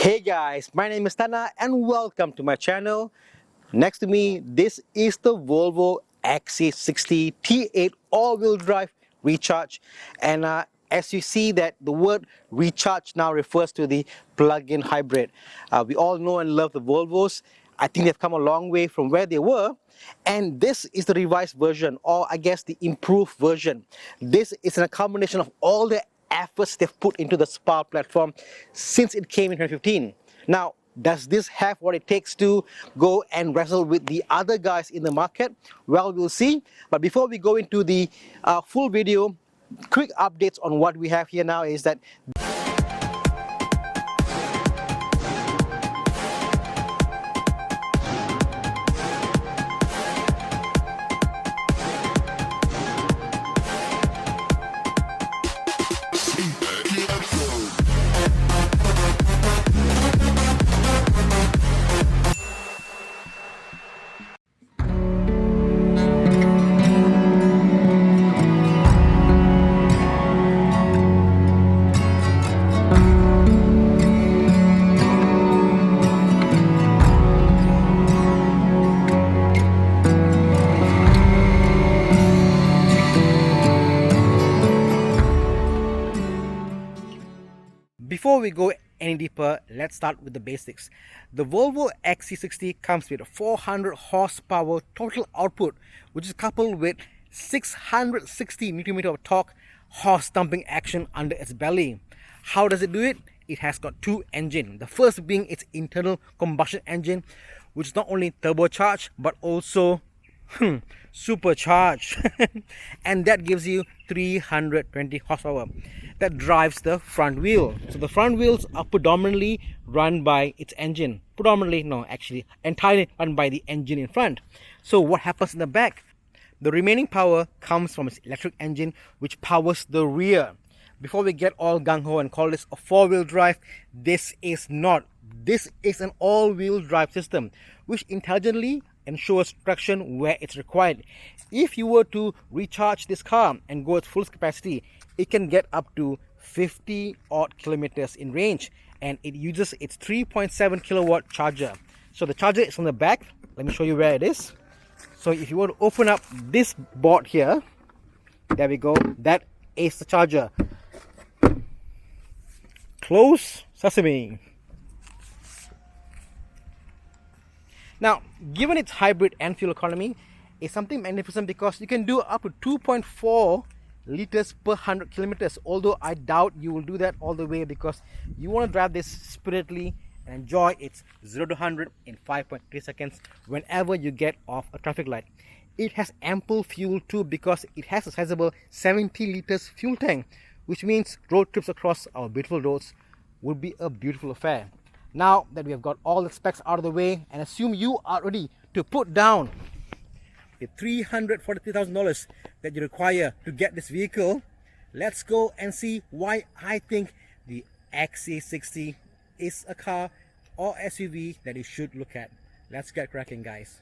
Hey guys, my name is Thana and welcome to my channel. Next to me, this is the Volvo XC60 T8 all-wheel drive recharge, and as you see that the word recharge now refers to the plug-in hybrid. We all know and love the Volvos. I think they've come a long way from where they were, and this is the revised version, or I guess the improved version. This is a combination of all the efforts they've put into the Spark platform since it came in 2015. Now, does this have what it takes to go and wrestle with the other guys in the market? Well, we'll see. But before we go into the full video, quick updates on what we have here now is that before we go any deeper, let's start with the basics. The Volvo XC60 comes with 400 horsepower total output, which is coupled with 660 Nm of torque, horse thumping action under its belly. How does it do it? It has got two engines. The first being its internal combustion engine, which is not only turbocharged but also supercharged and that gives you 320 horsepower that drives the front wheel. So the front wheels are predominantly run by its engine. Entirely run by the engine in front. So what happens in the back? The remaining power comes from its electric engine, which powers the rear. Before we get all gung-ho and call this a four-wheel drive, this is not. This is an all-wheel drive system which intelligently ensures traction where it's required. If you were to recharge this car and go at full capacity, it can get up to 50 odd kilometers in range, and it uses its 3.7 kilowatt charger. So the charger is on the back. Let me show you where it is. So if you were to open up this board here, there we go, that is the charger. Close sesame. Now, given its hybrid and fuel economy, it's something magnificent because you can do up to 2.4 liters per 100 kilometers. Although I doubt you will do that all the way because you want to drive this spiritedly and enjoy its 0 to 100 in 5.3 seconds whenever you get off a traffic light. It has ample fuel too because it has a sizable 70 liters fuel tank, which means road trips across our beautiful roads would be a beautiful affair. Now that we have got all the specs out of the way, and assume you are ready to put down the $343,000 that you require to get this vehicle, let's go and see why I think the XC60 is a car or SUV that you should look at. Let's get cracking, guys.